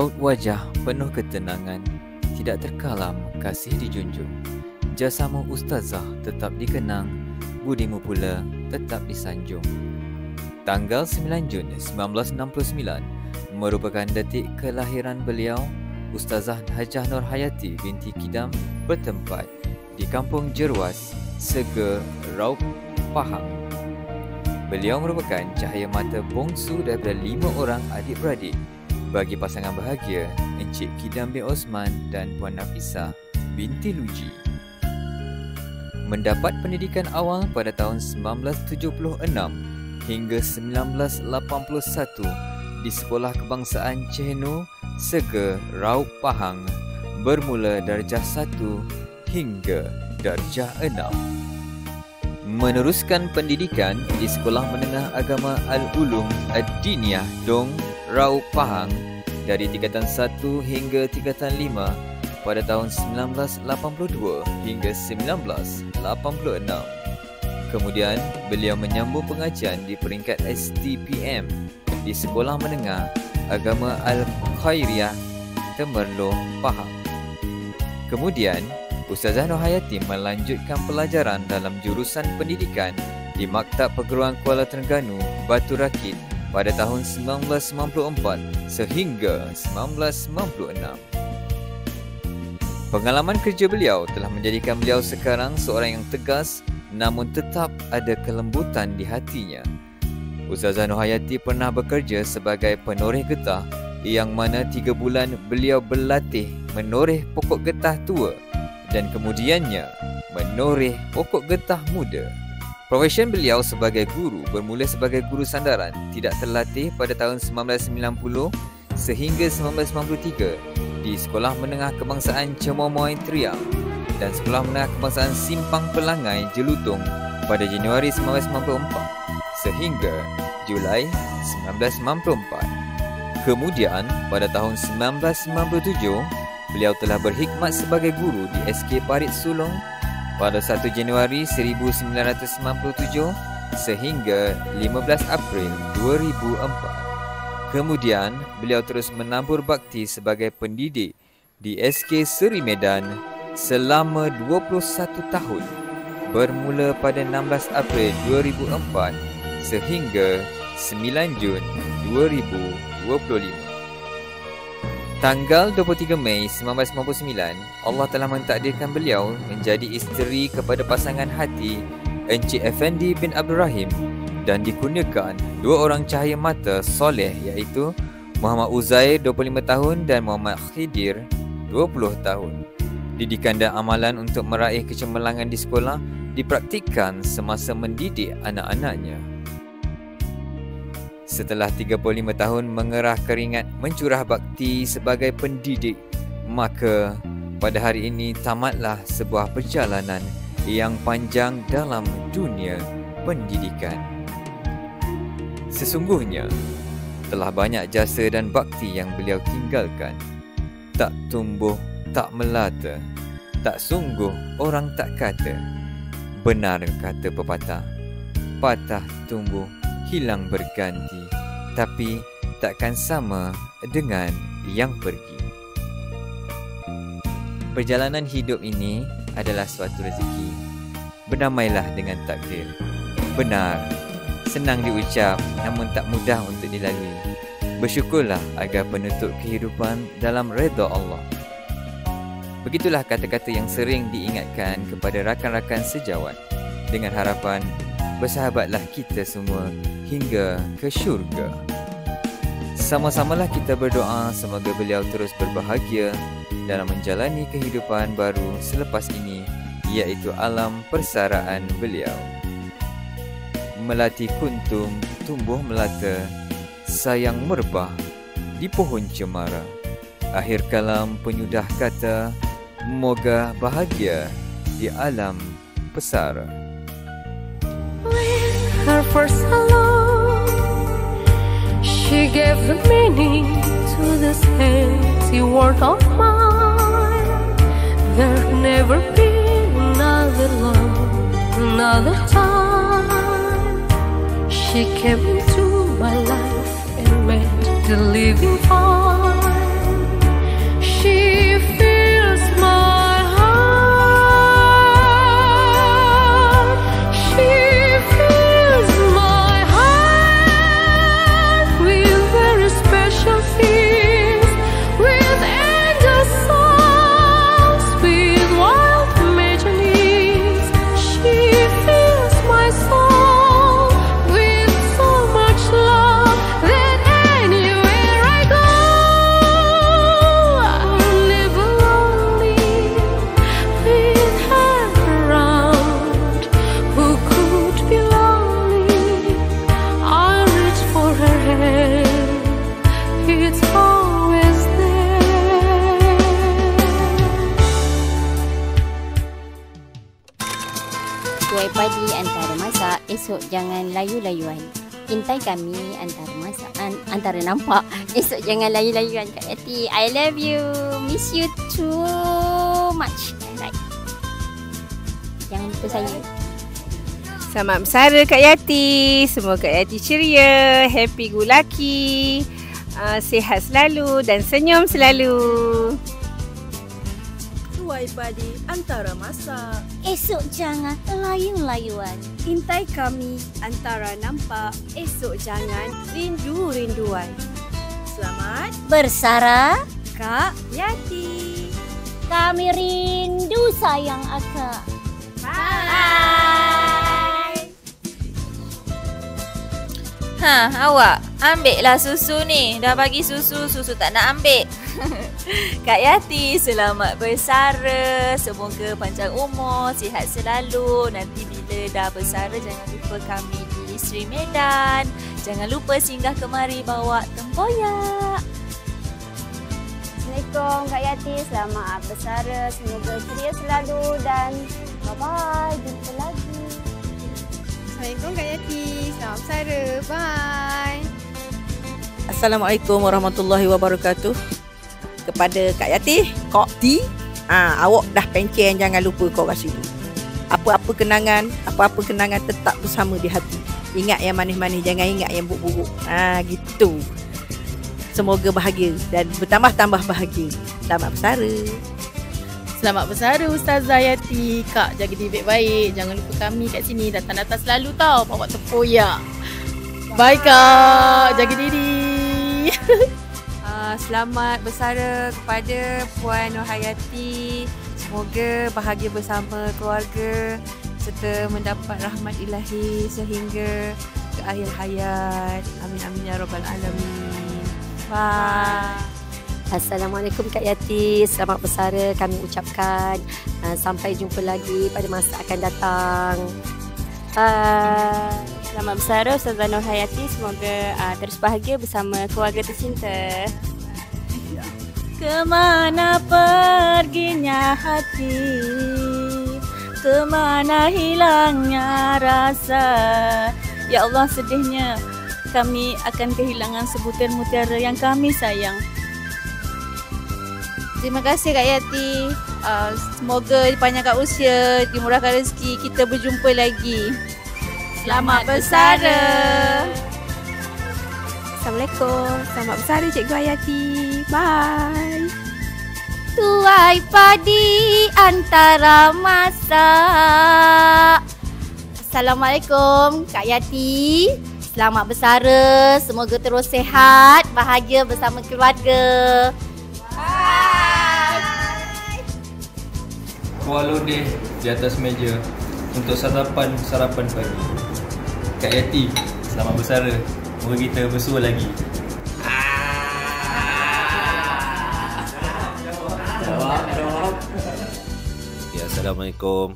Raut wajah penuh ketenangan, tidak terkalam kasih dijunjung. Jasamu ustazah tetap dikenang, budimu pula tetap disanjung. Tanggal 9 Jun 1969 merupakan detik kelahiran beliau. Ustazah Hajah Nur Hayati binti Kidam bertempat di Kampung Jerwas, Seger, Raup, Pahang. Beliau merupakan cahaya mata bongsu daripada 5 orang adik-beradik bagi pasangan bahagia Encik Kidam bin Osman dan Puan Nafisah binti Luji. Mendapat pendidikan awal pada tahun 1976 hingga 1981 di Sekolah Kebangsaan Cehenu, Seger, Raup, Pahang, bermula darjah 1 hingga darjah 6. Meneruskan pendidikan di Sekolah Menengah Agama Al-Ulum Ad-Diniyah Dong, Raup, Pahang dari tingkatan 1 hingga tingkatan 5 pada tahun 1982 hingga 1986. Kemudian, beliau menyambung pengajian di peringkat STPM di Sekolah Menengah Agama Al-Khairiyah, Temerloh, Pahang. Kemudian, Ustazah Nur Hayati melanjutkan pelajaran dalam jurusan pendidikan di Maktab Perguruan Kuala Terengganu, Batu Rakit pada tahun 1994 sehingga 1996. Pengalaman kerja beliau telah menjadikan beliau sekarang seorang yang tegas namun tetap ada kelembutan di hatinya. Ustazah Nur Hayati pernah bekerja sebagai penoreh getah yang mana 3 bulan beliau berlatih menoreh pokok getah tua dan kemudiannya menoreh pokok getah muda. Profesion beliau sebagai guru bermula sebagai guru sandaran tidak terlatih pada tahun 1990 sehingga 1993 di Sekolah Menengah Kebangsaan Cemomoy Triang dan Sekolah Menengah Kebangsaan Simpang Pelangai Jelutong pada Januari 1994 sehingga Julai 1994. Kemudian pada tahun 1997 beliau telah berkhidmat sebagai guru di SK Parit Sulong pada 1 Januari 1997 sehingga 15 April 2004. Kemudian, beliau terus menabur bakti sebagai pendidik di SK Seri Medan selama 21 tahun bermula pada 16 April 2004 sehingga 9 Jun 2025. Tanggal 23 Mei 1999, Allah telah mentakdirkan beliau menjadi isteri kepada pasangan hati Encik Effendi bin Abdul Rahim dan dikurniakan 2 orang cahaya mata soleh iaitu Muhammad Uzair 25 tahun dan Muhammad Khidir 20 tahun. Didikan dan amalan untuk meraih kecemerlangan di sekolah dipraktikkan semasa mendidik anak-anaknya. Setelah 35 tahun mengerah keringat mencurah bakti sebagai pendidik, maka pada hari ini tamatlah sebuah perjalanan yang panjang dalam dunia pendidikan. Sesungguhnya, telah banyak jasa dan bakti yang beliau tinggalkan. Tak tumbuh, tak melata, tak sungguh orang tak kata. Benar kata pepatah, patah tumbuh hilang berganti, tapi takkan sama dengan yang pergi. Perjalanan hidup ini adalah suatu rezeki. Berdamailah dengan takdir. Benar, senang diucap namun tak mudah untuk dilalui. Bersyukurlah agar penutup kehidupan dalam redha Allah. Begitulah kata-kata yang sering diingatkan kepada rakan-rakan sejawat dengan harapan bersahabatlah kita semua hingga ke syurga. Sama-samalah kita berdoa semoga beliau terus berbahagia dalam menjalani kehidupan baru selepas ini, iaitu alam persaraan beliau. Melati kuntum tumbuh melata, sayang merbah di pohon cemara. Akhir kalam penyudah kata, moga bahagia di alam pesara. Her first hello, she gave the meaning to this empty world of mine. There never be another love, another time. She came into my life and made the living fine. antara masak, esok jangan layu-layuan. Intai kami antara nampak, esok jangan layu-layuan Kak Yati. I love you. Miss you too much. Right. Jangan lupa saya. Selamat bersara Kak Yati. Semoga Kak Yati ceria, happy go lucky, sihat selalu dan senyum selalu. Tuai padi antara masak. Esok jangan layu-layuan. Intai kami antara nampak. Esok jangan rindu-rinduan. Selamat Bersara, Kak Yati. kami rindu sayang akak. Awak ambillah susu ni. Dah bagi susu tak nak ambil. Kak Yati, selamat bersara. Semoga panjang umur, sihat selalu. Nanti bila dah bersara, jangan lupa kami di Sri Medan. Jangan lupa singgah kemari bawa tempoyak. Assalamualaikum Kak Yati, selamat bersara. Semoga ceria selalu dan bye-bye. Jumpa lagi. Assalamualaikum Kak Yati. Selamat bersara. Bye. Assalamualaikum warahmatullahi wabarakatuh. Kepada Kak Yati, Kak T, awak dah pencen, jangan lupa kau kat situ. Apa-apa kenangan tetap bersama di hati. Ingat yang manis-manis, jangan ingat yang buruk-buruk. Gitu. Semoga bahagia dan bertambah-tambah bahagia. Selamat bersara. Selamat bersara Ustazah Yati. Kak, jaga diri baik-baik. Jangan lupa kami kat sini. Datang-datang selalu tau. Bawa tempoyak. Bye Kak. Jaga diri. Selamat bersara kepada Puan Nurhayati. Semoga bahagia bersama keluarga serta mendapat rahmat ilahi sehingga ke akhir hayat. Amin amin ya rabbal alamin. Bye. Assalamualaikum Kak Yati. Selamat bersara kami ucapkan. Sampai jumpa lagi pada masa akan datang. Selamat bersara Ustazah Nurhayati. Semoga terus bahagia bersama keluarga tercinta. Kemana perginya hati, kemana hilangnya rasa. Ya Allah, sedihnya kami akan kehilangan sebutir mutiara yang kami sayang. Terima kasih Kak Yati. Semoga dipanjangkan usia, dimurahkan rezeki, kita berjumpa lagi. Selamat bersara. Assalamualaikum. Selamat bersara Cikgu Hayati. Bye. Tuai padi antara masak. Assalamualaikum Kak Yati. Selamat bersara. Semoga terus sihat, bahagia bersama keluarga. Kuah lodeh di atas meja untuk sarapan pagi. Kak Yati, selamat bersara. Moga kita bersua lagi. Ya, Assalamualaikum.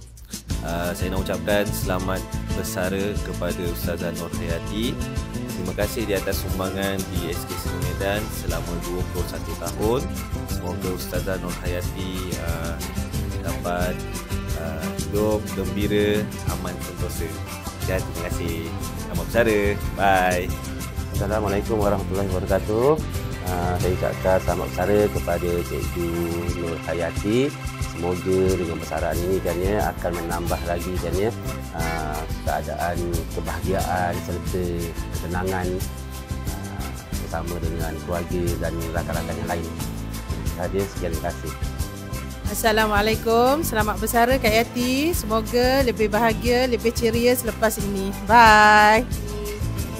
Saya nak ucapkan selamat bersara kepada Ustazah Nurhayati. Terima kasih di atas sumbangan di SK Sri Medan selama 21 tahun. Semoga Ustazah Nurhayati dapat hidup gembira, aman, sentosa. Dan terima kasih. Selamat bersara. Bye. Assalamualaikum warahmatullahi wabarakatuh. Saya ucapkan selamat bersara kepada Cikgu Nurhayati. Semoga dengan bersaraan ini akan menambah lagi keadaan kebahagiaan serta ketenangan bersama dengan keluarga dan rakan-rakan yang lain. Sekian, terima kasih. Assalamualaikum. Selamat bersara Kak Yati. Semoga lebih bahagia, lebih ceria selepas ini. Bye.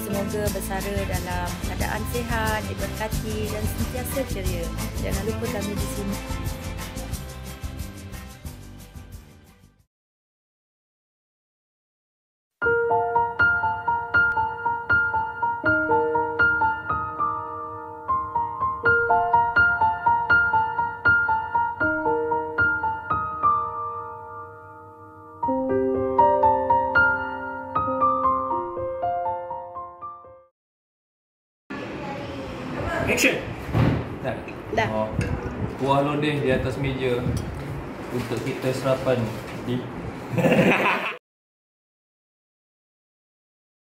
Semoga bersara dalam keadaan sihat, diberkati dan sentiasa ceria. Jangan lupa kami di sini. Action! Dah. Kuah lodeh di atas meja untuk kita sarapan di